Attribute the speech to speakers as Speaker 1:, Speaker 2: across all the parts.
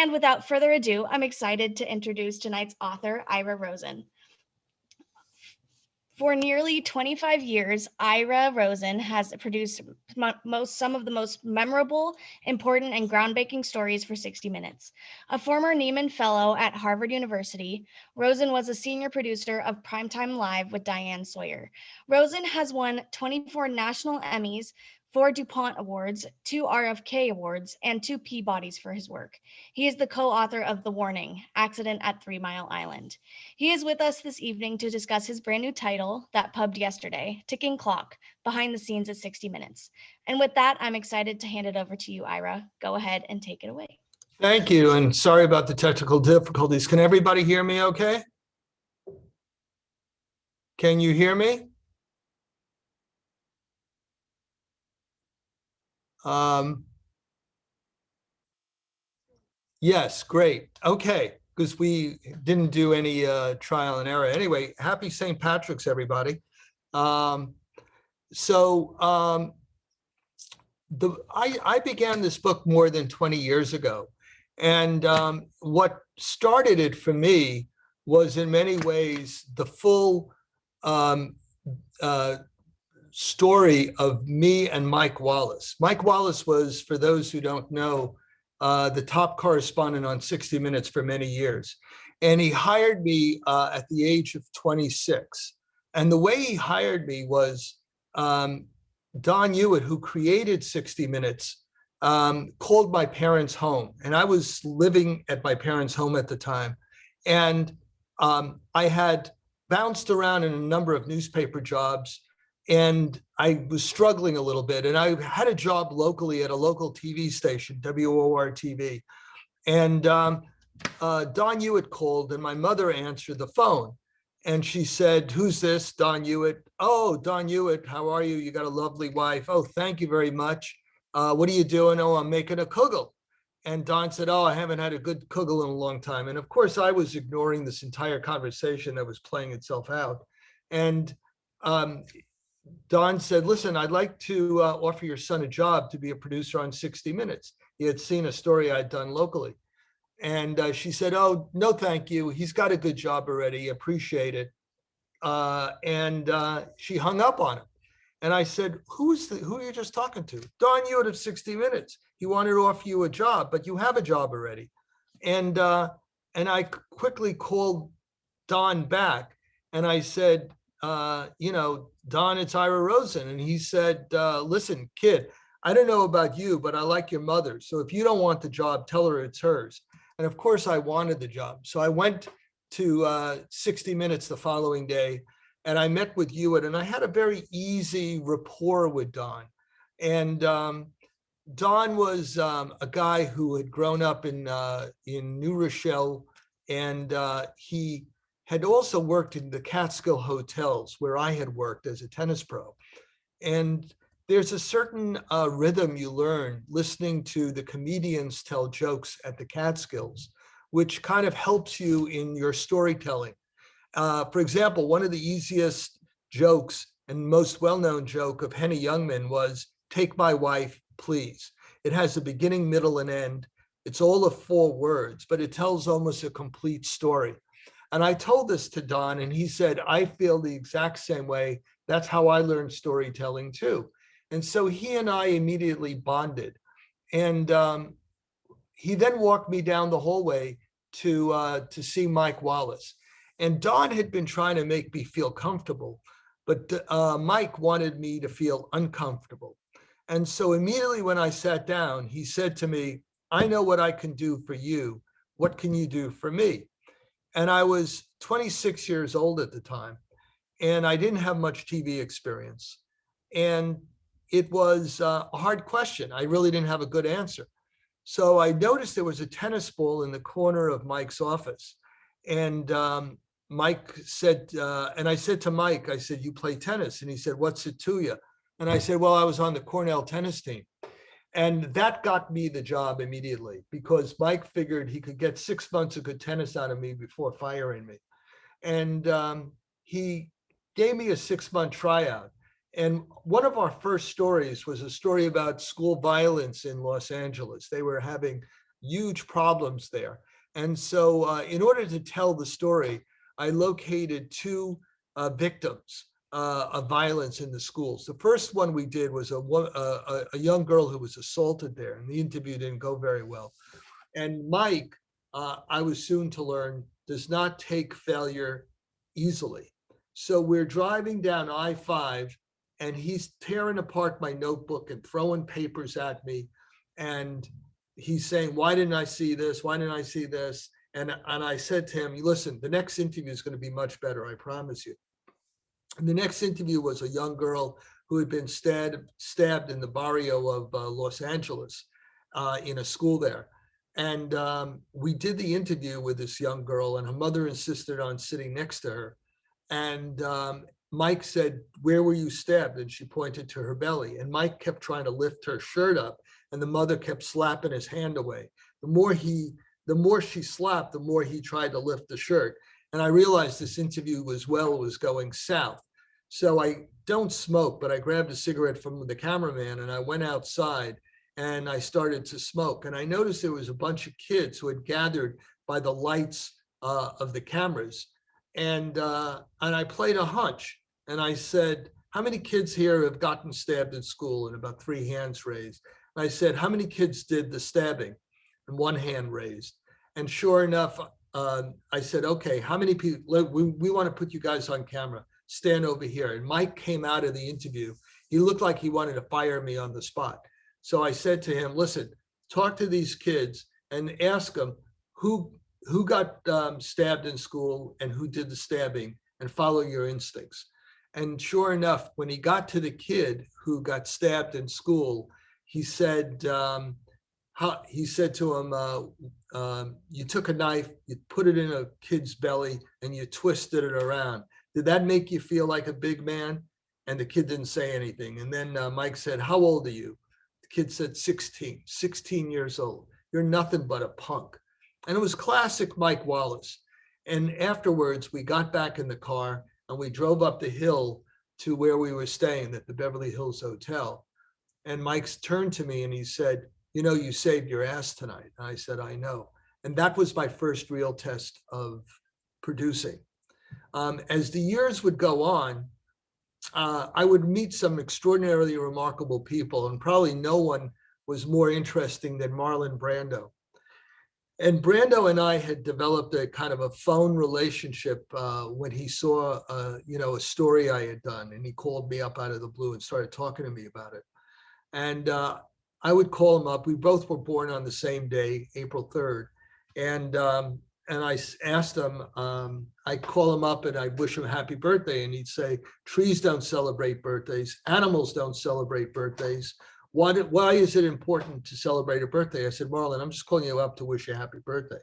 Speaker 1: And without further ado, I'm excited to introduce tonight's author, Ira Rosen. For nearly 25 years, Ira Rosen has produced some of the most memorable, important, and groundbreaking stories for 60 Minutes. A former Nieman Fellow at Harvard University, Rosen was a senior producer of Primetime Live with Diane Sawyer. Rosen has won 24 national Emmys, 4 DuPont Awards, 2 RFK Awards, and 2 Peabodys for his work. He is the co-author of The Warning, Accident at 3 Mile Island. He is with us this evening to discuss his brand new title that pubbed yesterday, Ticking Clock, Behind the Scenes at 60 Minutes. And with that, I'm excited to hand it over to you, Ira. Go ahead and take it away.
Speaker 2: Thank you, and sorry about the technical difficulties. Can everybody hear me okay? Can you hear me? Yes, great. Okay, because we didn't do any trial and error. Anyway, happy St. Patrick's, everybody. I began this book more than 20 years ago. And what started it for me was in many ways the full story of me and Mike Wallace. Mike Wallace was, for those who don't know, the top correspondent on 60 Minutes for many years. And he hired me at the age of 26. And the way he hired me was Don Hewitt, who created 60 Minutes, called my parents' home. And I was living at my parents' home at the time. And I had bounced around in a number of newspaper jobs, and I was struggling a little bit. And I had a job locally at a local TV station, WOR-TV. And Don Hewitt called, and my mother answered the phone. And she said, "Who's this?" "Don Hewitt." "Oh, Don Hewitt, how are you? You got a lovely wife." "Oh, thank you very much. What are you doing?" "Oh, I'm making a kugel." And Don said, "Oh, I haven't had a good kugel in a long time." And of course, I was ignoring this entire conversation that was playing itself out. And Don said, "Listen, I'd like to offer your son a job to be a producer on 60 Minutes. He had seen a story I'd done locally." And she said, "Oh, no, thank you. He's got a good job already. Appreciate it." And she hung up on him. And I said, who are you just talking to?" "Don Hewitt of 60 Minutes. He wanted to offer you a job, but you have a job already." And I quickly called Don back, and I said, "Don, it's Ira Rosen." And he said, "Listen, kid, I don't know about you, but I like your mother. So if you don't want the job, tell her it's hers." And of course, I wanted the job. So I went to 60 Minutes the following day, and I met with Hewitt, and I had a very easy rapport with Don. And Don was a guy who had grown up in New Rochelle, and he had also worked in the Catskill hotels where I had worked as a tennis pro. And there's a certain rhythm you learn listening to the comedians tell jokes at the Catskills, which kind of helps you in your storytelling. For example, one of the easiest jokes and most well-known joke of Henny Youngman was, "Take my wife, please." It has a beginning, middle, and end. It's all of 4 words, but it tells almost a complete story. And I told this to Don, and he said, "I feel the exact same way. That's how I learned storytelling too." And so he and I immediately bonded. And he then walked me down the hallway to see Mike Wallace. And Don had been trying to make me feel comfortable, but Mike wanted me to feel uncomfortable. And so immediately when I sat down, he said to me, "I know what I can do for you. What can you do for me?" And I was 26 years old at the time, and I didn't have much TV experience. And it was a hard question. I really didn't have a good answer. So I noticed there was a tennis ball in the corner of Mike's office. And Mike said, and I said to Mike, I said, "You play tennis?" And he said, "What's it to you?" And I said, "Well, I was on the Cornell tennis team." And that got me the job immediately, because Mike figured he could get 6 months of good tennis out of me before firing me. And he gave me a 6-month tryout. And one of our first stories was a story about school violence in Los Angeles. They were having huge problems there. And so in order to tell the story, I located two victims of violence in the schools. The first one we did was a young girl who was assaulted there, and the interview didn't go very well. And Mike, I was soon to learn, does not take failure easily. So we're driving down I-5, and he's tearing apart my notebook and throwing papers at me. And he's saying, why didn't I see this? Why didn't I see this? And I said to him, listen, the next interview is going to be much better, I promise you. And the next interview was a young girl who had been stabbed in the barrio of Los Angeles in a school there. And we did the interview with this young girl, and her mother insisted on sitting next to her. And Mike said, where were you stabbed? And she pointed to her belly. And Mike kept trying to lift her shirt up, and the mother kept slapping his hand away. The more she slapped, the more he tried to lift the shirt. And I realized this interview was going south. So I don't smoke, but I grabbed a cigarette from the cameraman, and I went outside and I started to smoke. And I noticed there was a bunch of kids who had gathered by the lights of the cameras. And I played a hunch, and I said, how many kids here have gotten stabbed in school? And about 3 hands raised. And I said, how many kids did the stabbing? And 1 hand raised. And sure enough, I said, okay, how many people, we want to put you guys on camera, stand over here. And Mike came out of the interview. He looked like he wanted to fire me on the spot. So I said to him, listen, talk to these kids and ask them who got stabbed in school and who did the stabbing, and follow your instincts. And sure enough, when he got to the kid who got stabbed in school, he said to him, you took a knife, you put it in a kid's belly, and you twisted it around. Did that make you feel like a big man? And the kid didn't say anything. And then Mike said, how old are you? The kid said 16 years old. You're nothing but a punk. And it was classic Mike Wallace. And afterwards, we got back in the car and we drove up the hill to where we were staying at the Beverly Hills Hotel. And Mike turned to me and he said, you know, you saved your ass tonight. And I said, I know. And that was my first real test of producing. As the years would go on, I would meet some extraordinarily remarkable people, and probably no one was more interesting than Marlon Brando. And Brando and I had developed a kind of a phone relationship when he saw, a story I had done, and he called me up out of the blue and started talking to me about it. And I would call him up. We both were born on the same day, April 3rd. And I asked him, I'd call him up and I'd wish him a happy birthday. And he'd say, trees don't celebrate birthdays. Animals don't celebrate birthdays. Why is it important to celebrate a birthday? I said, Marlon, I'm just calling you up to wish you a happy birthday.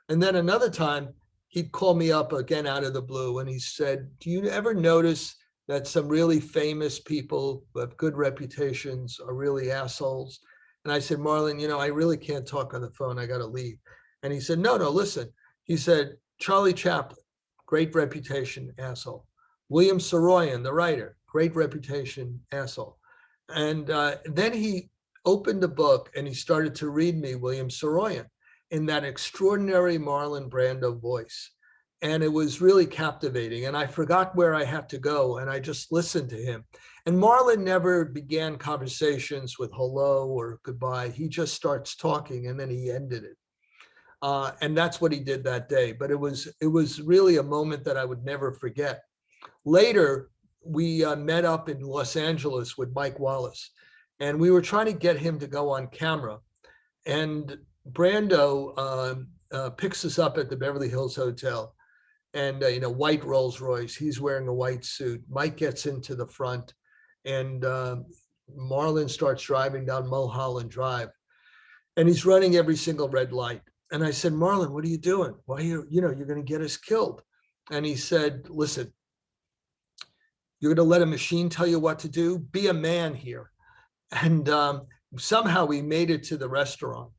Speaker 2: And then another time, he'd call me up again out of the blue and he said, do you ever notice that some really famous people who have good reputations are really assholes? And I said, Marlon, I really can't talk on the phone. I got to leave. And he said, no, listen. He said, Charlie Chaplin, great reputation, asshole. William Saroyan, the writer, great reputation, asshole. And then he opened the book and he started to read me William Saroyan in that extraordinary Marlon Brando voice. And it was really captivating. And I forgot where I had to go and I just listened to him. And Marlon never began conversations with hello or goodbye. He just starts talking and then he ended it. And that's what he did that day. But it was really a moment that I would never forget. Later, we met up in Los Angeles with Mike Wallace, and we were trying to get him to go on camera. And Brando picks us up at the Beverly Hills Hotel, and white Rolls Royce. He's wearing a white suit. Mike gets into the front, and Marlon starts driving down Mulholland Drive, and he's running every single red light. And I said, Marlon, what are you doing? Why are you're going to get us killed? And he said, listen, you're going to let a machine tell you what to do? Be a man here. And somehow we made it to the restaurant.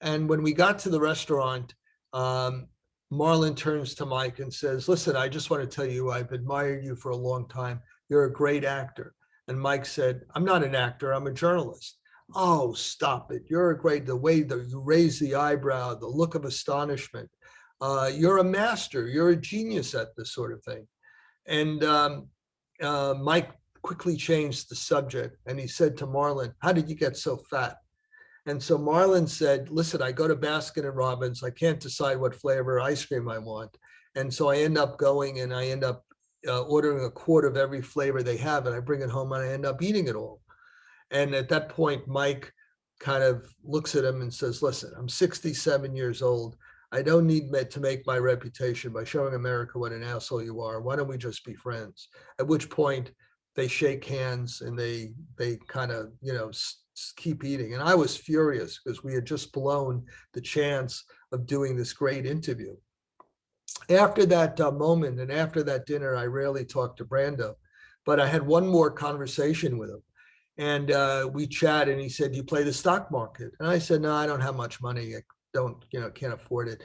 Speaker 2: And when we got to the restaurant, Marlon turns to Mike and says, listen, I just want to tell you, I've admired you for a long time. You're a great actor. And Mike said, I'm not an actor, I'm a journalist. Oh, stop it. You're a great, the way that you raise the eyebrow, the look of astonishment. You're a master. You're a genius at this sort of thing. And Mike quickly changed the subject and he said to Marlon, how did you get so fat? And so Marlon said, listen, I go to Baskin and Robbins. I can't decide what flavor ice cream I want. And so I end up going and I end up ordering a quart of every flavor they have. And I bring it home and I end up eating it all. And at that point, Mike kind of looks at him and says, listen, I'm 67 years old. I don't need to make my reputation by showing America what an asshole you are. Why don't we just be friends? At which point they shake hands and they kind of, keep eating. And I was furious because we had just blown the chance of doing this great interview. After that moment and after that dinner, I rarely talked to Brando, but I had one more conversation with him. And we chat and he said, you play the stock market? And I said, no, I don't have much money. I can't afford it.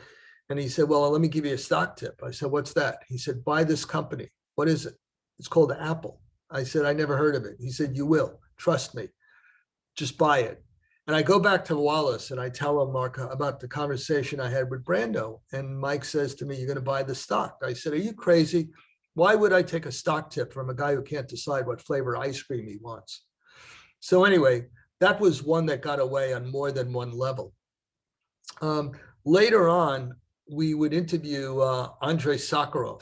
Speaker 2: And he said, well, let me give you a stock tip. I said, what's that? He said, buy this company. What is it? It's called Apple. I said, I never heard of it. He said, you will. Trust me. Just buy it. And I go back to Wallace and I tell him, Mark, about the conversation I had with Brando. And Mike says to me, you're going to buy the stock. I said, are you crazy? Why would I take a stock tip from a guy who can't decide what flavor ice cream he wants? So anyway, that was one that got away on more than one level. Later on, we would interview Andrei Sakharov,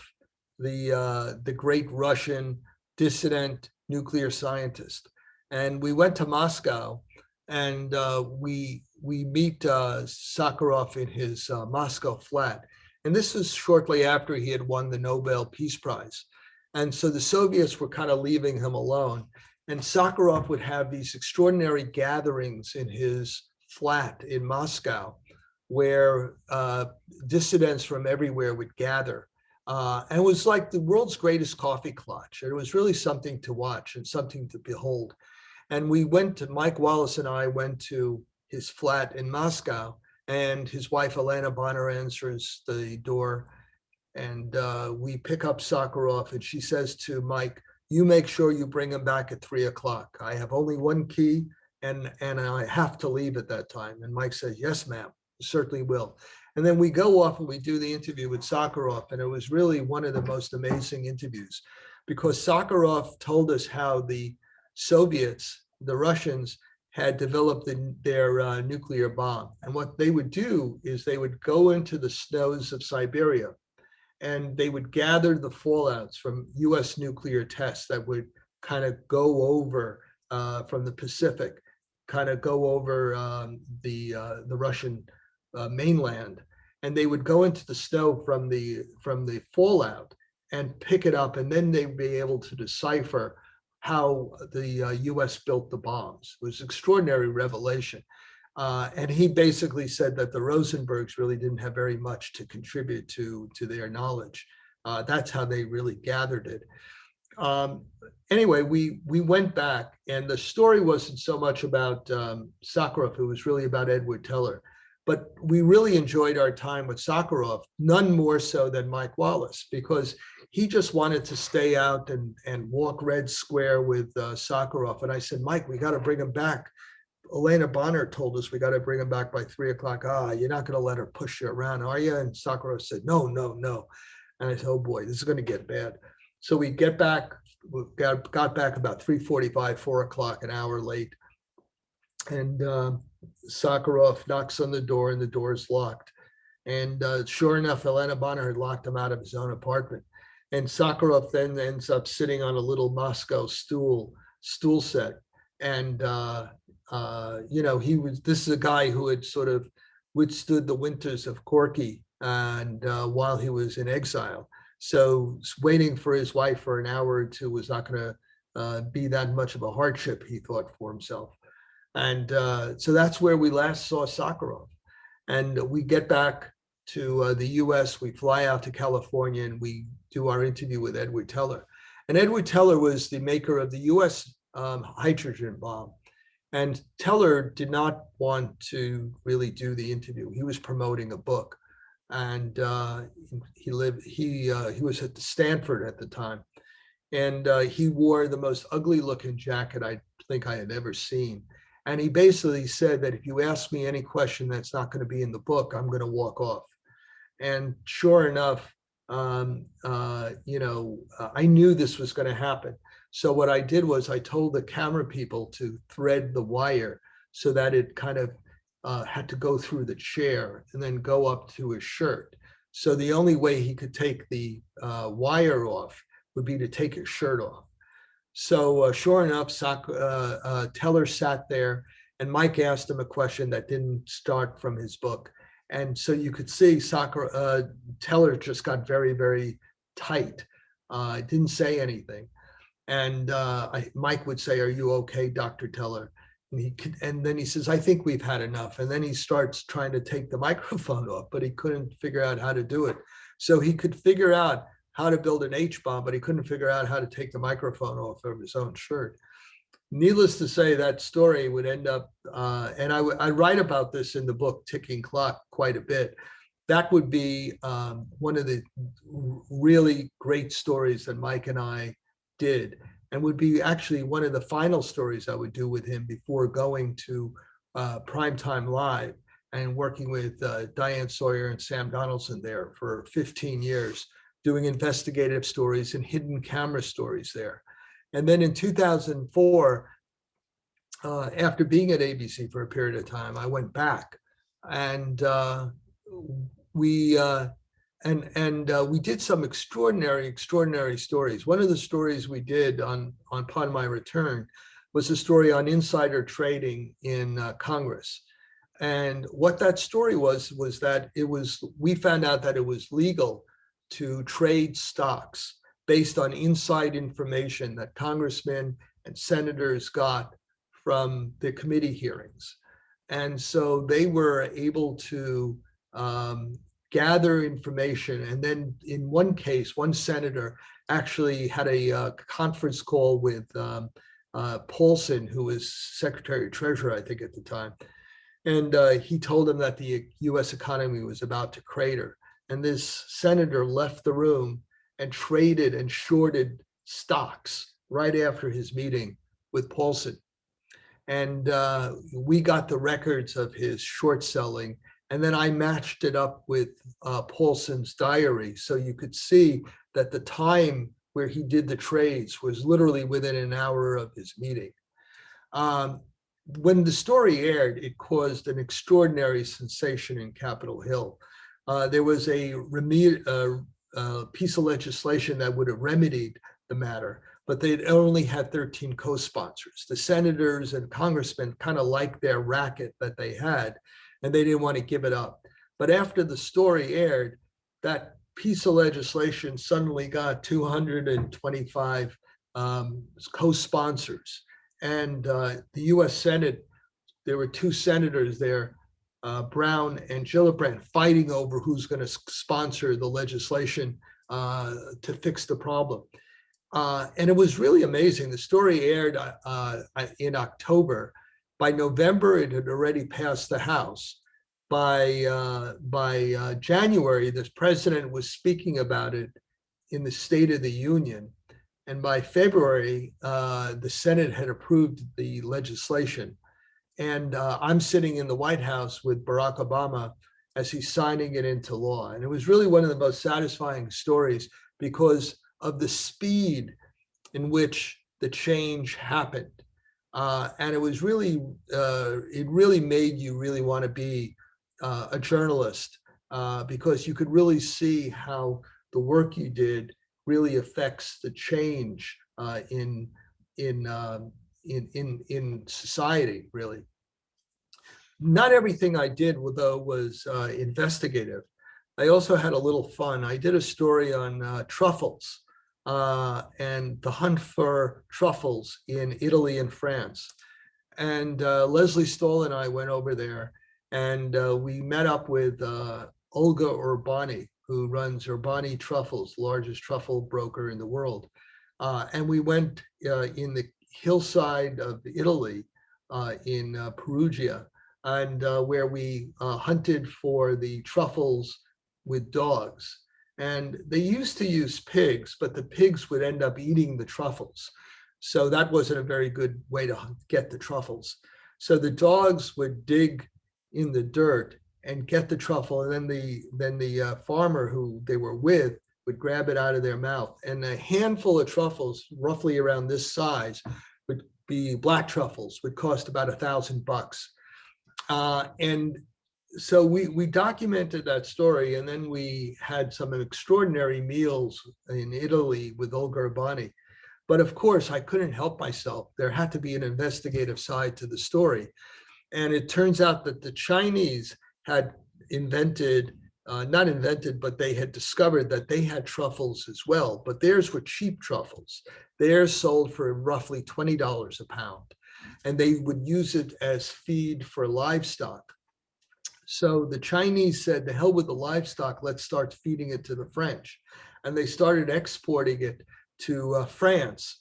Speaker 2: the great Russian dissident nuclear scientist. And we went to Moscow and we meet Sakharov in his Moscow flat. And this was shortly after he had won the Nobel Peace Prize. And so the Soviets were kind of leaving him alone. And Sakharov would have these extraordinary gatherings in his flat in Moscow where dissidents from everywhere would gather. And it was like the world's greatest coffee clutch. It was really something to watch and something to behold. And Mike Wallace and I went to his flat in Moscow, and his wife, Elena Bonner, answers the door. And we pick up Sakharov, and she says to Mike, you make sure you bring him back at 3:00. I have only one key, and I have to leave at that time. And Mike says, yes, ma'am, certainly will. And then we go off and we do the interview with Sakharov. And it was really one of the most amazing interviews because Sakharov told us how the Soviets, the Russians, had developed their nuclear bomb. And what they would do is they would go into the snows of Siberia and they would gather the fallouts from US nuclear tests that would kind of go over from the Pacific, kind of go over the Russian mainland. And they would go into the snow from the fallout and pick it up. And then they'd be able to decipher how the US built the bombs. It was an extraordinary revelation. And he basically said that the Rosenbergs really didn't have very much to contribute to their knowledge. That's how they really gathered it. Anyway, we went back, and the story wasn't so much about Sakharov, it was really about Edward Teller. But we really enjoyed our time with Sakharov, none more so than Mike Wallace, because he just wanted to stay out and walk Red Square with Sakharov. And I said, Mike, we got to bring him back. Elena Bonner told us we got to bring him back by 3:00. You're not going to let her push you around, are you? And Sakharov said, no. And I said, oh boy, this is going to get bad. So we got back about 3:45, 4:00, an hour late. And Sakharov knocks on the door and the door is locked. And sure enough, Elena Bonner had locked him out of his own apartment. And Sakharov then ends up sitting on a little Moscow stool set. And this is a guy who had sort of withstood the winters of Corky and while he was in exile. So waiting for his wife for an hour or two was not going to be that much of a hardship, he thought for himself. And so that's where we last saw Sakharov. And we get back to the US, we fly out to California, and we do our interview with Edward Teller. And Edward Teller was the maker of the US hydrogen bomb. And Teller did not want to really do the interview. He was promoting a book. And he was at Stanford at the time. And he wore the most ugly looking jacket I think I had ever seen. And he basically said that if you ask me any question that's not going to be in the book, I'm going to walk off. And sure enough, I knew this was going to happen. So what I did was I told the camera people to thread the wire so that it kind of had to go through the chair and then go up to his shirt. So the only way he could take the wire off would be to take his shirt off. So sure enough, Teller sat there, and Mike asked him a question that didn't start from his book. And so you could see Teller just got very, very tight. Didn't say anything. And Mike would say, "Are you okay, Dr. Teller?" And then he says, "I think we've had enough." And then he starts trying to take the microphone off, but he couldn't figure out how to do it. So he could figure out how to build an H-bomb, but he couldn't figure out how to take the microphone off of his own shirt. Needless to say, that story would end up, and I write about this in the book Ticking Clock quite a bit. That would be one of the really great stories that Mike and I did, and would be actually one of the final stories I would do with him before going to Primetime Live and working with Diane, Sawyer, and Sam Donaldson there for 15 years, doing investigative stories and hidden camera stories there. And then in 2004, after being at ABC for a period of time, I went back, and we did some extraordinary stories. One of the stories we did upon my return was a story on insider trading in Congress. And what that story was that we found out that it was legal to trade stocks based on inside information that congressmen and senators got from the committee hearings. And so they were able to gather information. And then in one case, one senator actually had a conference call with Paulson, who was Secretary of Treasury, I think, at the time. And he told him that the US economy was about to crater. And this senator left the room and traded and shorted stocks right after his meeting with Paulson. And we got the records of his short selling. And then I matched it up with Paulson's diary. So you could see that the time where he did the trades was literally within an hour of his meeting. When the story aired, it caused an extraordinary sensation in Capitol Hill. There was a piece of legislation that would have remedied the matter, but they'd only had 13 co-sponsors. The senators and congressmen kind of liked their racket that they had, and they didn't want to give it up. But after the story aired, that piece of legislation suddenly got 225 co-sponsors. And the US Senate, there were two senators there, Brown and Gillibrand, fighting over who's going to sponsor the legislation to fix the problem. And it was really amazing. The story aired in October. By November, it had already passed the House. By January, the president was speaking about it in the State of the Union. And by February, the Senate had approved the legislation. And I'm sitting in the White House with Barack Obama as he's signing it into law. And it was really one of the most satisfying stories because of the speed in which the change happened. And it was really, it really made you really want to be a journalist because you could really see how the work you did really affects the change in society, really. Not everything I did, though, was investigative. I also had a little fun. I did a story on truffles and the hunt for truffles in Italy and France. And Leslie Stoll and I went over there, and we met up with Olga Urbani, who runs Urbani Truffles, the largest truffle broker in the world. And we went in the hillside of Italy in Perugia, and where we hunted for the truffles with dogs. And they used to use pigs, but the pigs would end up eating the truffles. So that wasn't a very good way to get the truffles. So the dogs would dig in the dirt and get the truffle, and then the farmer who they were with would grab it out of their mouth. And a handful of truffles, roughly around this size, would be black truffles, would cost about $1,000. And so we documented that story, and then we had some extraordinary meals in Italy with Olga Urbani. But of course, I couldn't help myself. There had to be an investigative side to the story. And it turns out that the Chinese had not invented, but they had discovered that they had truffles as well. But theirs were cheap truffles. Theirs sold for roughly $20 a pound. And they would use it as feed for livestock. So the Chinese said, the hell with the livestock, let's start feeding it to the French. And they started exporting it to France.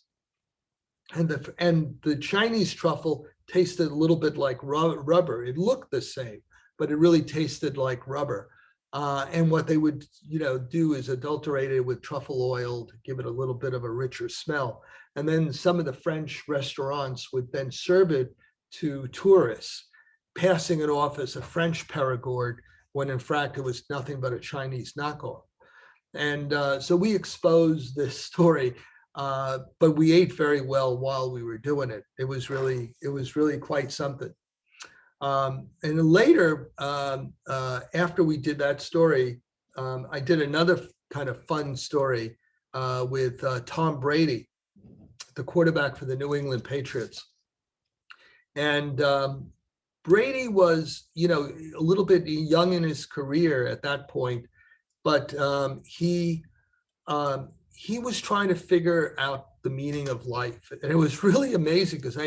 Speaker 2: And the Chinese truffle tasted a little bit like rubber. It looked the same, but it really tasted like rubber. And what they would, do is adulterate it with truffle oil to give it a little bit of a richer smell. And then some of the French restaurants would then serve it to tourists, passing it off as a French Perigord, when in fact it was nothing but a Chinese knockoff. And so we exposed this story, but we ate very well while we were doing it. It was really quite something. And later, after we did that story, I did another kind of fun story with Tom Brady, the quarterback for the New England Patriots. And Brady was, a little bit young in his career at that point, but he was trying to figure out the meaning of life. And it was really amazing because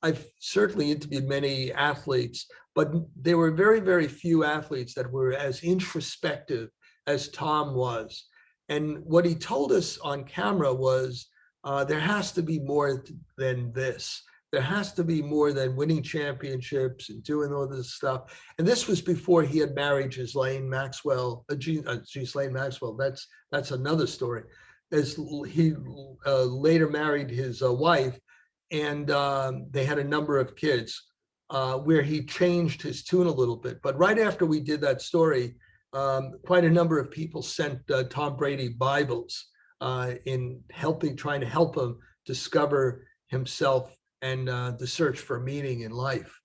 Speaker 2: I've certainly interviewed many athletes, but there were very, very few athletes that were as introspective as Tom was. And what he told us on camera was, there has to be more than this. There has to be more than winning championships and doing all this stuff. And this was before he had married Ghislaine Maxwell. Ghislaine Maxwell, that's another story. As he later married his wife, and they had a number of kids, where he changed his tune a little bit. But right after we did that story, quite a number of people sent Tom Brady Bibles in trying to help him discover himself and the search for meaning in life.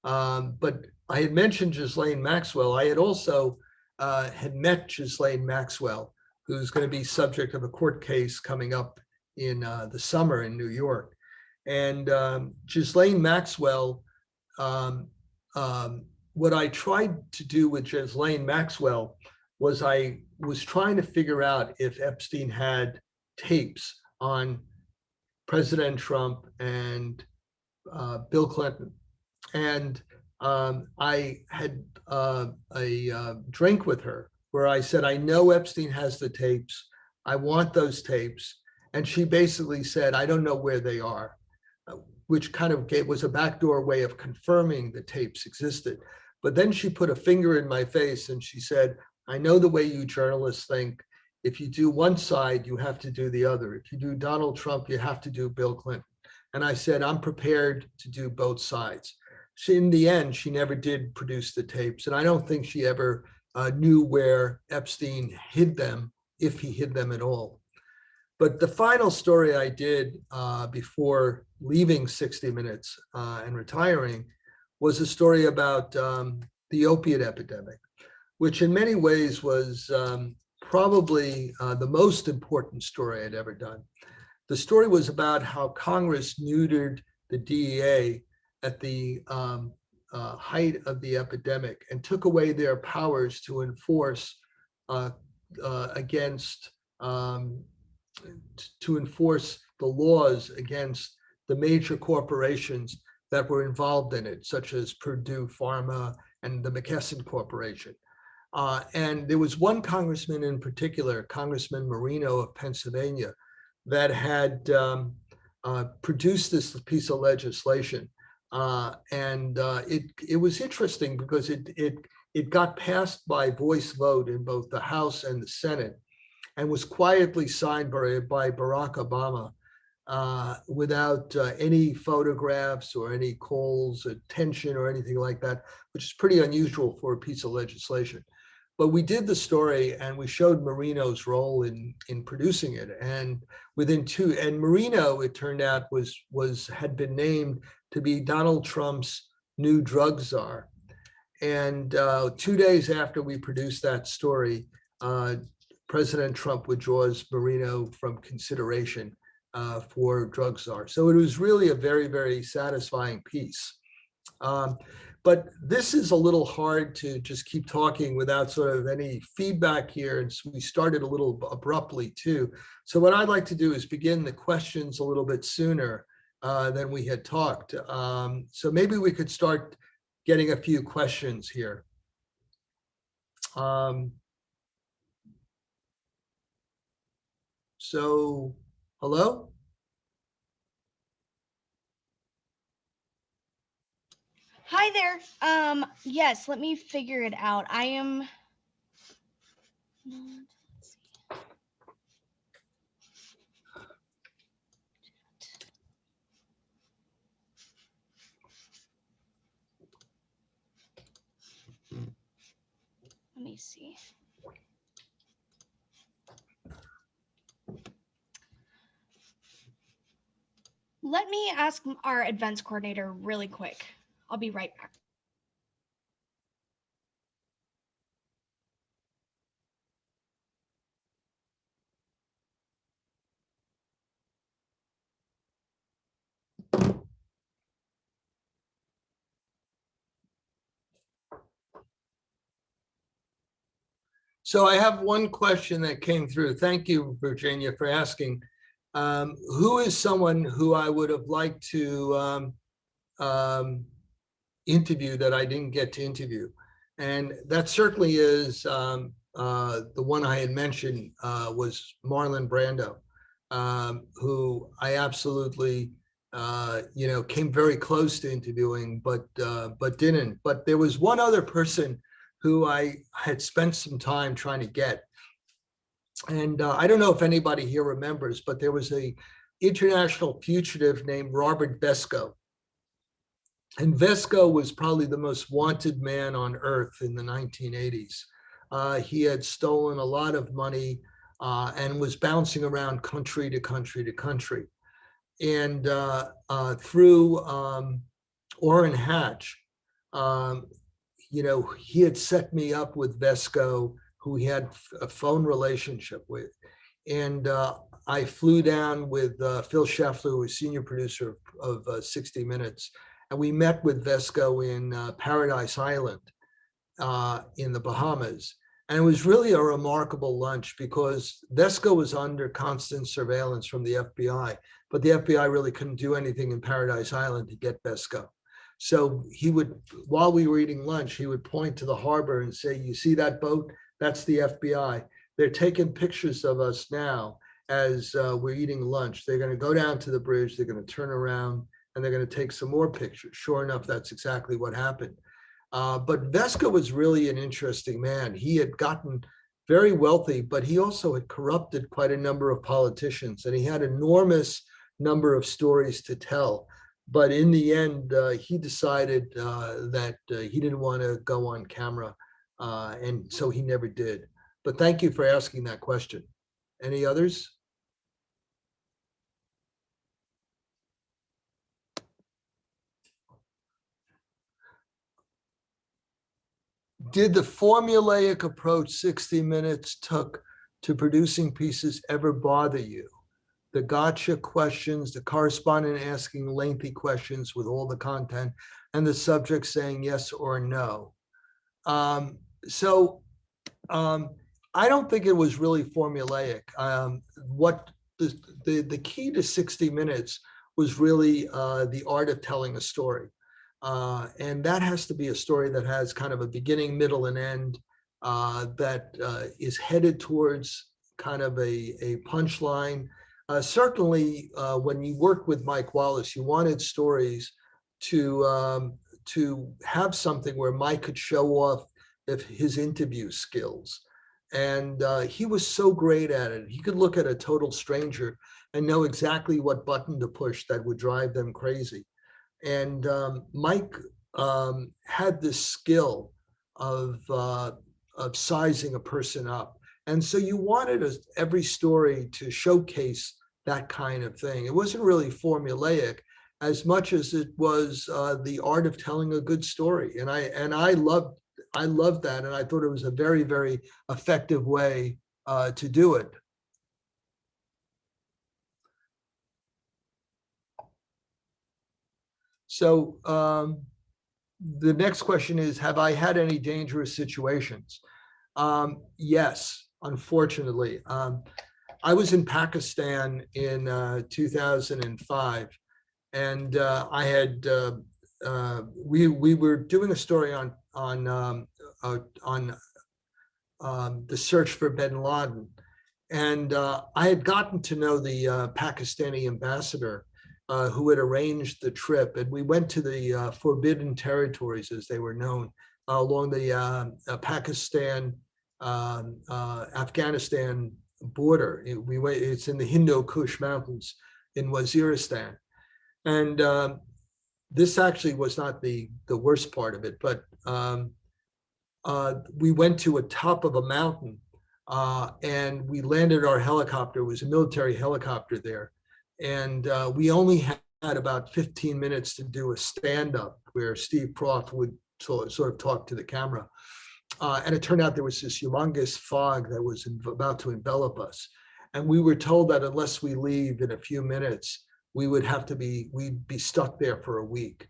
Speaker 2: But I had mentioned Ghislaine Maxwell. I had also had met Ghislaine Maxwell, who's going to be subject of a court case coming up in the summer in New York. And Ghislaine Maxwell, what I tried to do with Ghislaine Maxwell was I was trying to figure out if Epstein had tapes on President Trump and Bill Clinton. And I had a drink with her where I said, I know Epstein has the tapes. I want those tapes. And she basically said, I don't know where they are, which kind of was a backdoor way of confirming the tapes existed. But then she put a finger in my face and she said, I know the way you journalists think. If you do one side, you have to do the other. If you do Donald Trump, you have to do Bill Clinton. And I said, I'm prepared to do both sides. In the end, she never did produce the tapes. And I don't think she ever knew where Epstein hid them, if he hid them at all. But the final story I did before leaving 60 Minutes and retiring was a story about the opiate epidemic, which in many ways was probably the most important story I'd ever done. The story was about how Congress neutered the DEA at the height of the epidemic and took away their powers to enforce to enforce the laws against the major corporations that were involved in it, such as Purdue Pharma and the McKesson Corporation. And there was one congressman in particular, Congressman Marino of Pennsylvania, that had produced this piece of legislation. It was interesting because it got passed by voice vote in both the House and the Senate, and was quietly signed by Barack Obama. without any photographs or any calls, attention or anything like that, which is pretty unusual for a piece of legislation. But we did the story and we showed Marino's role in producing it. And and Marino, it turned out, had been named to be Donald Trump's new drug czar. And 2 days after we produced that story, President Trump withdraws Marino from consideration for drug czar. So it was really a very, very satisfying piece. But this is a little hard to just keep talking without sort of any feedback here. And so we started a little abruptly too. So what I'd like to do is begin the questions a little bit sooner than we had talked. So maybe we could start getting a few questions here. So, hello?
Speaker 1: Hi there. Yes, let me figure it out. I am. Let me see. Let me ask our events coordinator really quick. I'll be right back.
Speaker 2: So I have one question that came through. Thank you, Virginia, for asking. Who is someone who I would have liked to interview that I didn't get to interview? And that certainly is the one I had mentioned was Marlon Brando, who I absolutely came very close to interviewing, but didn't. But there was one other person who I had spent some time trying to get. And I don't know if anybody here remembers, but there was a international fugitive named Robert Vesco. And Vesco was probably the most wanted man on earth in the 1980s. He had stolen a lot of money and was bouncing around country to country to country. And through Orrin Hatch, he had set me up with Vesco, who he had a phone relationship with. And I flew down with Phil Scheffler, who was senior producer of 60 Minutes. And we met with Vesco in Paradise Island in the Bahamas. And it was really a remarkable lunch because Vesco was under constant surveillance from the FBI, but the FBI really couldn't do anything in Paradise Island to get Vesco. So he would, while we were eating lunch, he would point to the harbor and say, "You see that boat? That's the FBI. They're taking pictures of us now as we're eating lunch. They're going to go down to the bridge, they're going to turn around, and they're going to take some more pictures." Sure enough, that's exactly what happened. But Vesco was really an interesting man. He had gotten very wealthy, but he also had corrupted quite a number of politicians, and he had an enormous number of stories to tell. But in the end, he decided that he didn't want to go on camera, and so he never did. But thank you for asking that question. Any others? Did the formulaic approach 60 Minutes took to producing pieces ever bother you? The gotcha questions, the correspondent asking lengthy questions with all the content, and the subject saying yes or no. I don't think it was really formulaic. What the key to 60 Minutes was really the art of telling a story. And that has to be a story that has kind of a beginning, middle, and end that is headed towards kind of a punchline. Certainly, when you work with Mike Wallace, you wanted stories to have something where Mike could show off his interview skills. And he was so great at it. He could look at a total stranger and know exactly what button to push that would drive them crazy. And Mike had this skill of sizing a person up. And so you wanted every story to showcase that kind of thing. It wasn't really formulaic as much as it was the art of telling a good story. And I loved that. And I thought it was a very, very effective way to do it. So the next question is, have I had any dangerous situations? Yes, unfortunately. I was in Pakistan in 2005, and I had we were doing a story on the search for bin Laden, and I had gotten to know the Pakistani ambassador who had arranged the trip, and we went to the forbidden territories, as they were known, along the Pakistan Afghanistan border. It's in the Hindu Kush Mountains in Waziristan, and this actually was not the worst part of it, but we went to a top of a mountain and we landed our helicopter. It was a military helicopter there. And we only had about 15 minutes to do a stand-up where Steve Proft would sort of talk to the camera. And it turned out there was this humongous fog that was about to envelop us. And we were told that unless we leave in a few minutes, we'd be stuck there for a week.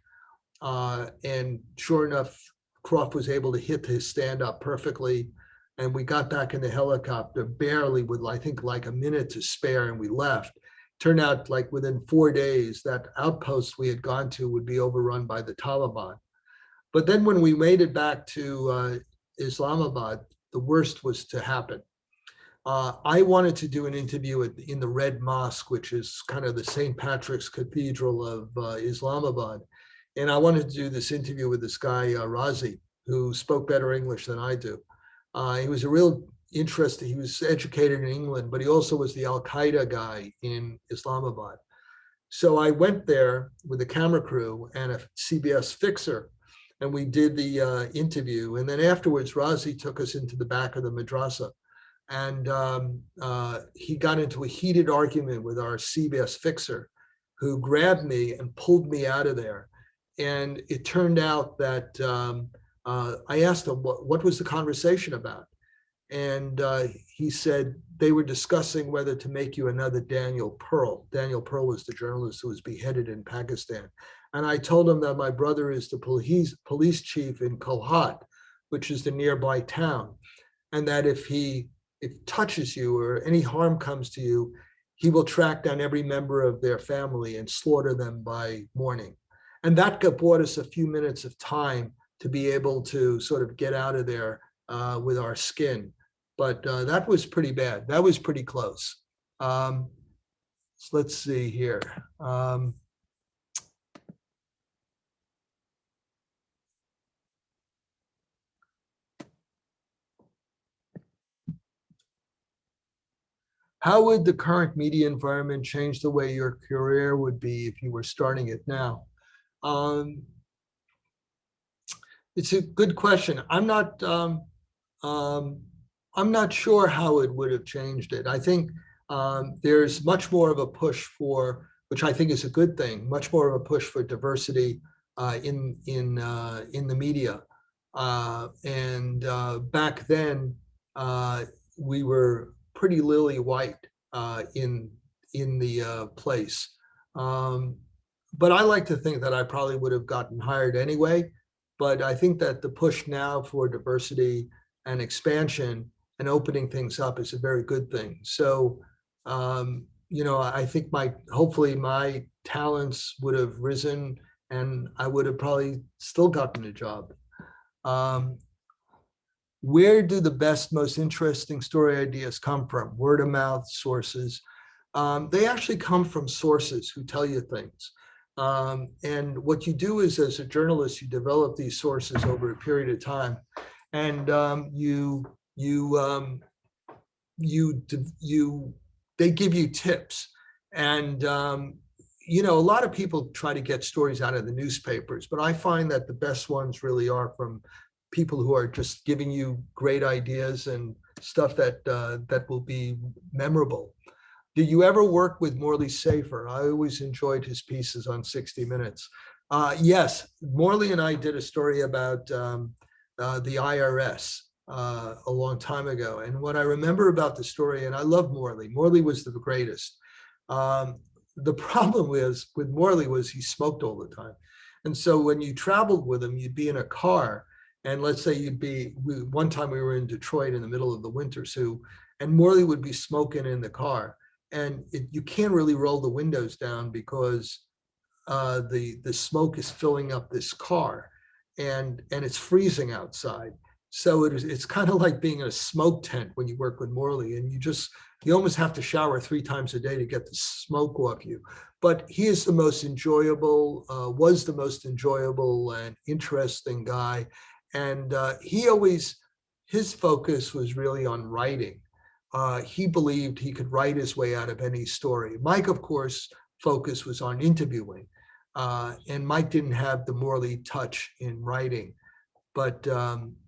Speaker 2: And sure enough, Croft was able to hit his stand-up perfectly. And we got back in the helicopter barely with, I think, like a minute to spare, and we left. Turned out like within 4 days, that outpost we had gone to would be overrun by the Taliban. But then when we made it back to Islamabad, the worst was to happen. I wanted to do an interview in the Red Mosque, which is kind of the St. Patrick's Cathedral of Islamabad. And I wanted to do this interview with this guy, Razi, who spoke better English than I do. He was a real interesting, he was educated in England, but he also was the Al-Qaeda guy in Islamabad. So I went there with a camera crew and a CBS fixer, and we did the interview. And then afterwards, Razi took us into the back of the madrasa. And he got into a heated argument with our CBS fixer, who grabbed me and pulled me out of there. And it turned out that I asked him, what was the conversation about? And he said they were discussing whether to make you another Daniel Pearl. Daniel Pearl was the journalist who was beheaded in Pakistan. And I told him that my brother is the police chief in Kohat, which is the nearby town. And that if he touches you or any harm comes to you, he will track down every member of their family and slaughter them by morning. And that bought us a few minutes of time to be able to sort of get out of there with our skin. But that was pretty bad. That was pretty close. So let's see here. How would the current media environment change the way your career would be if you were starting it now? It's a good question. I'm not sure how it would have changed it. I think there's much more of a push for, which I think is a good thing, much more of a push for diversity in the media. And back then, we were pretty lily white in the place. But I like to think that I probably would have gotten hired anyway. But I think that the push now for diversity and expansion and opening things up is a very good thing. So, I think hopefully my talents would have risen and I would have probably still gotten a job. Where do the best, most interesting story ideas come from? Word of mouth, sources. They actually come from sources who tell you things. And what you do is, as a journalist, you develop these sources over a period of time, and you they give you tips. And a lot of people try to get stories out of the newspapers, but I find that the best ones really are from people who are just giving you great ideas and stuff that will be memorable. Did you ever work with Morley Safer? I always enjoyed his pieces on 60 Minutes. Yes, Morley and I did a story about the IRS a long time ago. And what I remember about the story, and I love Morley. Morley was the greatest. The problem with Morley was he smoked all the time. And so when you traveled with him, you'd be in a car. And let's say one time we were in Detroit in the middle of the winter, and Morley would be smoking in the car. And you can't really roll the windows down because the smoke is filling up this car, and it's freezing outside. So it's kind of like being in a smoke tent when you work with Morley, and you almost have to shower 3 times a day to get the smoke off you. But he is the most enjoyable, was the most enjoyable and interesting guy. And his focus was really on writing. He believed he could write his way out of any story. Mike, of course, focus was on interviewing. And Mike didn't have the Morley touch in writing. But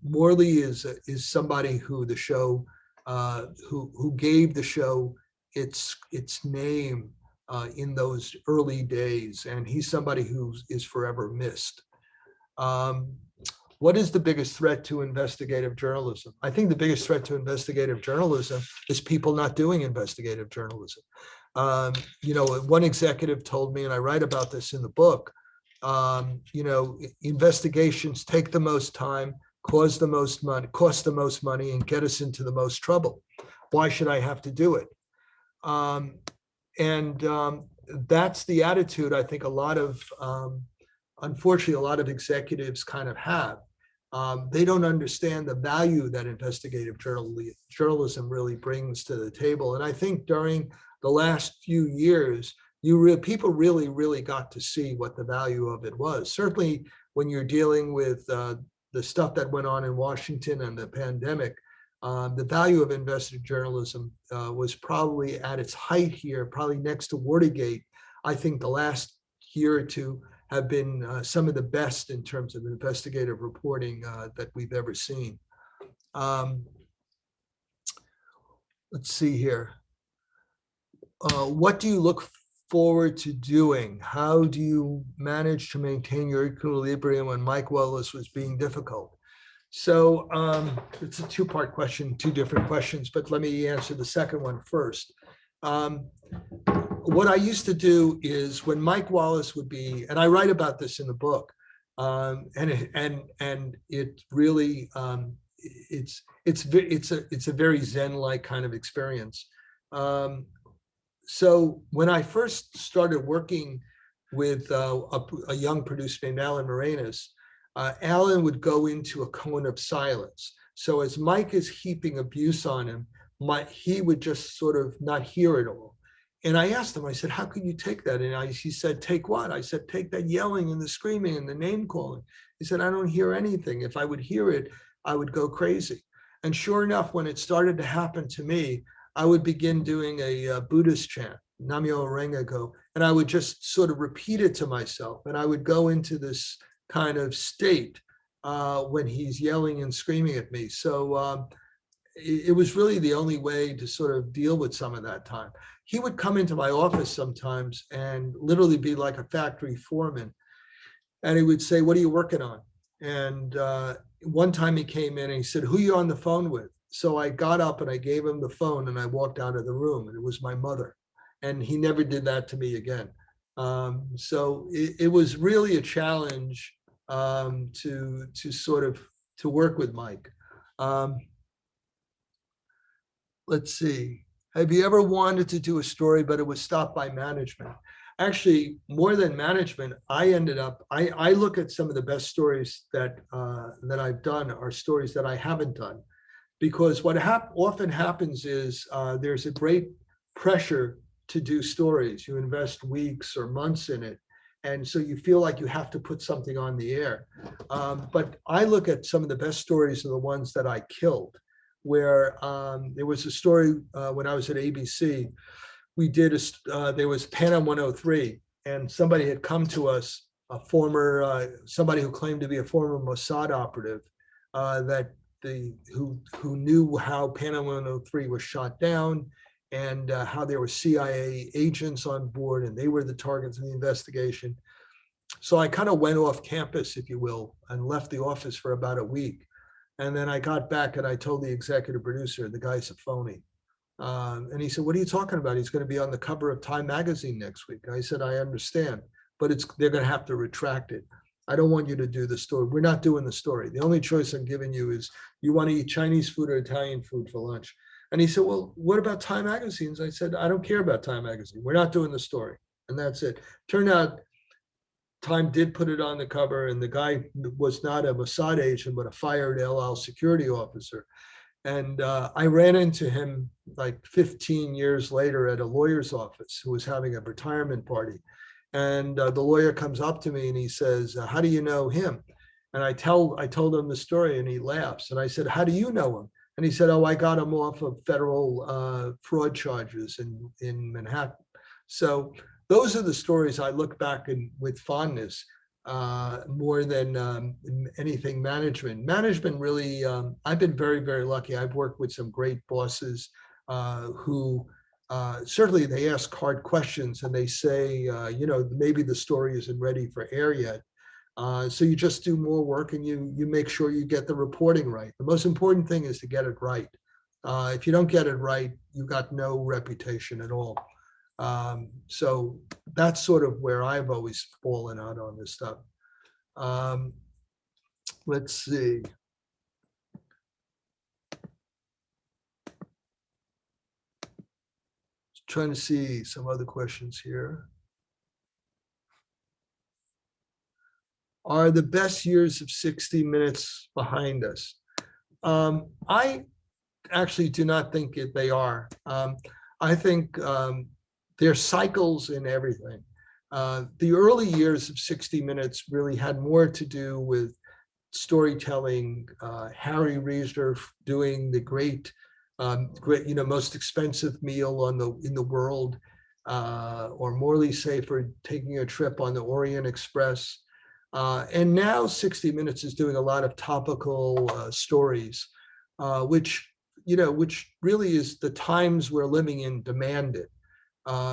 Speaker 2: Morley is somebody who the show, who gave the show its name in those early days, and he's somebody who is forever missed. What is the biggest threat to investigative journalism? I think the biggest threat to investigative journalism is people not doing investigative journalism. One executive told me, and I write about this in the book, investigations take the most time, cost the most money, and get us into the most trouble. Why should I have to do it? That's the attitude I think unfortunately, a lot of executives kind of have. They don't understand the value that investigative journalism really brings to the table. And I think during the last few years, people really got to see what the value of it was. Certainly when you're dealing with the stuff that went on in Washington and the pandemic, the value of investigative journalism was probably at its height here, probably next to Watergate. I think the last year or two have been some of the best in terms of investigative reporting that we've ever seen. Let's see here. What do you look forward to doing? How do you manage to maintain your equilibrium when Mike Wallace was being difficult? So it's a 2-part question, 2 different questions, but let me answer the second one first. What I used to do is when Mike Wallace would be, and I write about this in the book, and it really it's a very Zen-like kind of experience. So when I first started working with a young producer named Alan Moranis, Alan would go into a cone of silence. So as Mike is heaping abuse on him, he would just sort of not hear it all. And I asked him, I said, how could you take that? And he said, take what? I said, take that yelling and the screaming and the name calling. He said, I don't hear anything. If I would hear it, I would go crazy. And sure enough, when it started to happen to me, I would begin doing a Buddhist chant, Nam-myoho Renge-kyo, and I would just sort of repeat it to myself. And I would go into this kind of state when he's yelling and screaming at me. So it was really the only way to sort of deal with some of that time. He would come into my office sometimes and literally be like a factory foreman. And he would say, what are you working on? And one time he came in and he said, who are you on the phone with? So I got up and I gave him the phone and I walked out of the room, and it was my mother. And he never did that to me again. So it was really a challenge to work with Mike. Let's see. Have you ever wanted to do a story, but it was stopped by management? Actually, more than management, I look at some of the best stories that I've done are stories that I haven't done. Because what often happens is there's a great pressure to do stories. You invest weeks or months in it. And so you feel like you have to put something on the air. But I look at some of the best stories are the ones that I killed. where there was a story when I was at ABC. We did there was Panam 103, and somebody had come to us, a former somebody who claimed to be a former Mossad operative, who knew how Panam 103 was shot down, and how there were CIA agents on board, and they were the targets of the investigation. So I kind of went off campus, if you will, and left the office for about a week. And then I got back and I told the executive producer, the guy's a phony. And he said, "What are you talking about? He's going to be on the cover of Time magazine next week." I said, "I understand, but they're going to have to retract it. I don't want you to do the story. We're not doing the story. The only choice I'm giving you is you want to eat Chinese food or Italian food for lunch." And he said, "Well, what about Time magazines?" I said, "I don't care about Time magazine. We're not doing the story." And that's it. Turned out Time did put it on the cover, and the guy was not a Mossad agent, but a fired El Al security officer. And I ran into him like 15 years later at a lawyer's office who was having a retirement party. And the lawyer comes up to me and he says, "How do you know him?" And I told him the story, and he laughs. And I said, "How do you know him?" And he said, "Oh, I got him off of federal fraud charges in Manhattan." So those are the stories I look back with fondness, more than anything management. Management really, I've been very, very lucky. I've worked with some great bosses who certainly they ask hard questions, and they say, maybe the story isn't ready for air yet. So you just do more work, and you make sure you get the reporting right. The most important thing is to get it right. If you don't get it right, you got no reputation at all. So that's sort of where I've always fallen out on this stuff. Let's see. Trying to see some other questions here. Are the best years of 60 Minutes behind us? I actually do not think they are. I think there's cycles in everything. The early years of 60 Minutes really had more to do with storytelling. Harry Reisner doing the great, most expensive meal in the world, or Morley Safer taking a trip on the Orient Express. And now 60 Minutes is doing a lot of topical stories, which really is the times we're living in demand it.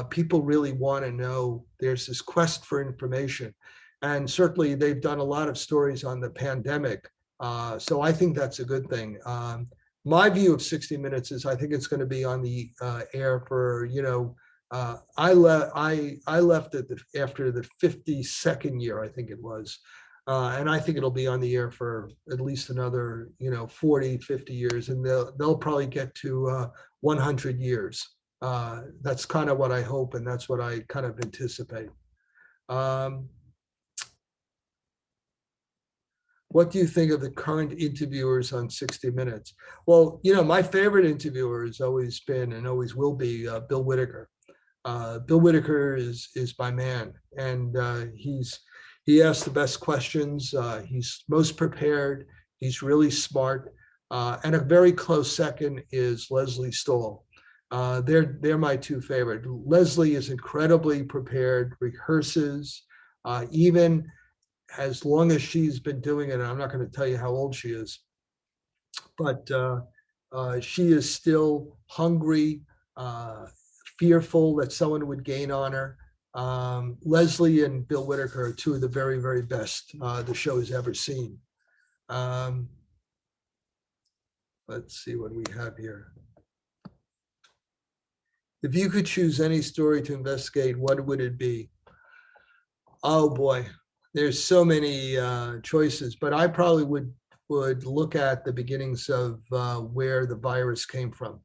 Speaker 2: People really want to know. There's this quest for information. And certainly they've done a lot of stories on the pandemic. So I think that's a good thing. My view of 60 Minutes is I think it's going to be on the air for, I left it after the 52nd year, I think it was. And I think it'll be on the air for at least another, 40, 50 years. And they'll probably get to 100 years. That's kind of what I hope, and that's what I kind of anticipate. What do you think of the current interviewers on 60 Minutes? Well, my favorite interviewer has always been and always will be Bill Whitaker. Bill Whitaker is my man, and he asks the best questions. He's most prepared. He's really smart. And a very close second is Leslie Stahl. They're my two favorite. Leslie is incredibly prepared, rehearses, even as long as she's been doing it. And I'm not going to tell you how old she is, but she is still hungry, fearful that someone would gain on her. Leslie and Bill Whitaker are two of the very, very best the show has ever seen. Let's see what we have here. If you could choose any story to investigate, what would it be? Oh boy, there's so many choices, but I probably would look at the beginnings of where the virus came from.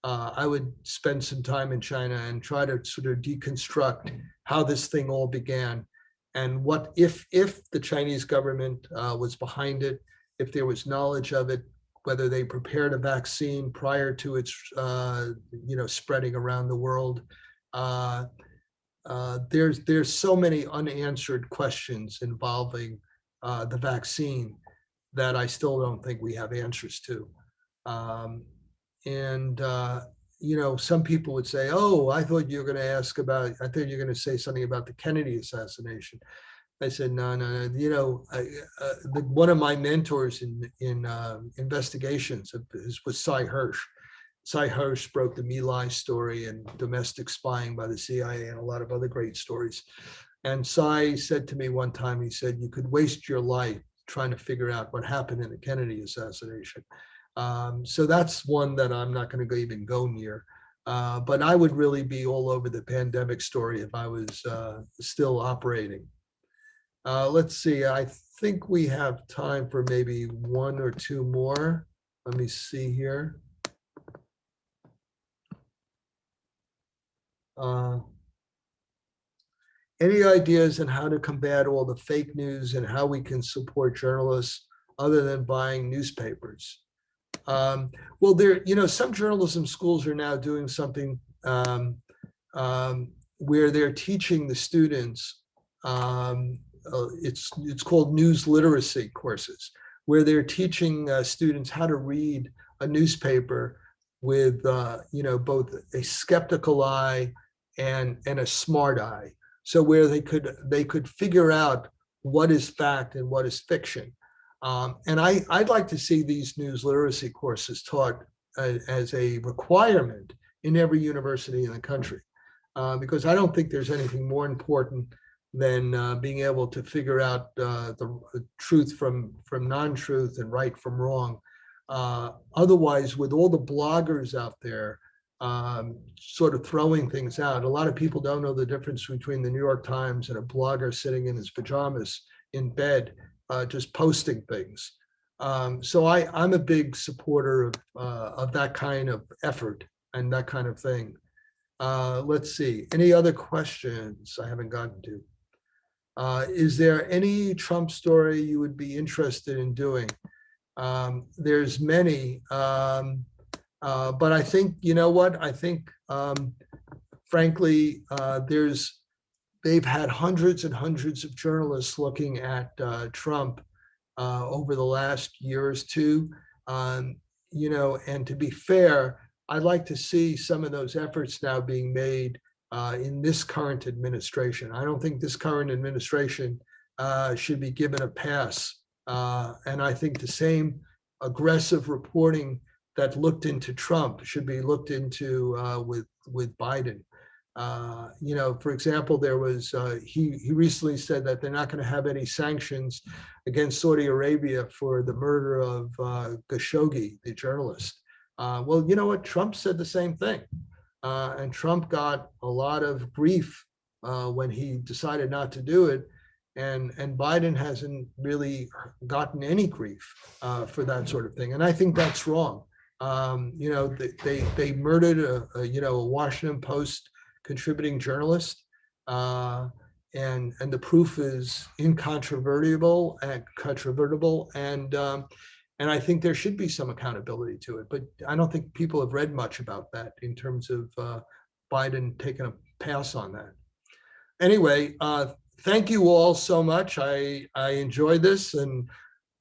Speaker 2: I would spend some time in China and try to sort of deconstruct how this thing all began, and what if the Chinese government was behind it, if there was knowledge of it, whether they prepared a vaccine prior to its spreading around the world. There's so many unanswered questions involving the vaccine that I still don't think we have answers to. Um, and some people would say, "Oh, I thought you were going to I thought you were going to say something about the Kennedy assassination." I said, no, no, no. One of my mentors in investigations was Cy Hirsch. Cy Hirsch broke the My Lai story and domestic spying by the CIA and a lot of other great stories. And Cy said to me one time, he said, you could waste your life trying to figure out what happened in the Kennedy assassination. So that's one that I'm not going to even go near. But I would really be all over the pandemic story if I was still operating. Let's see, I think we have time for maybe one or two more. Let me see here. Any ideas on how to combat all the fake news and how we can support journalists other than buying newspapers? Well, some journalism schools are now doing something where they're teaching the students. It's called news literacy courses, where they're teaching students how to read a newspaper with both a skeptical eye and a smart eye. So where they could figure out what is fact and what is fiction. And I'd like to see these news literacy courses taught as a requirement in every university in the country, because I don't think there's anything more important than being able to figure out the truth from non-truth and right from wrong. Otherwise, with all the bloggers out there sort of throwing things out, a lot of people don't know the difference between the New York Times and a blogger sitting in his pajamas in bed just posting things. So I'm a big supporter of that kind of effort and that kind of thing. Let's see, any other questions I haven't gotten to? Is there any Trump story you would be interested in doing? There's many, but I think, you know what? I think, frankly, they've had hundreds and hundreds of journalists looking at Trump over the last year or two. And to be fair, I'd like to see some of those efforts now being made in this current administration. I don't think this current administration should be given a pass. And I think the same aggressive reporting that looked into Trump should be looked into with Biden. For example, there was he recently said that they're not going to have any sanctions against Saudi Arabia for the murder of Khashoggi, the journalist. Well, you know what? Trump said the same thing. And Trump got a lot of grief when he decided not to do it. And Biden hasn't really gotten any grief for that sort of thing. And I think that's wrong. They murdered a Washington Post contributing journalist. And the proof is incontrovertible and controvertible. And I think there should be some accountability to it, but I don't think people have read much about that in terms of Biden taking a pass on that. Anyway, thank you all so much. I enjoyed this, and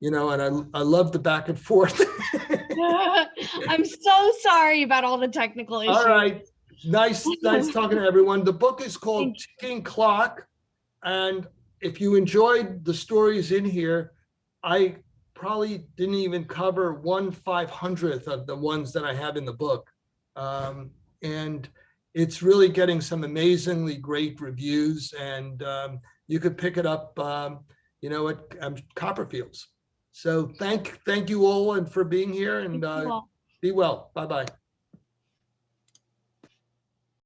Speaker 2: I love the back and forth.
Speaker 1: I'm so sorry about all the technical issues.
Speaker 2: All right, nice talking to everyone. The book is called Ticking Clock, and if you enjoyed the stories in here, I probably didn't even cover 1/500th of the ones that I have in the book. And it's really getting some amazingly great reviews, and you could pick it up, at Copperfields. So thank you all and for being here, and be well. Bye-bye.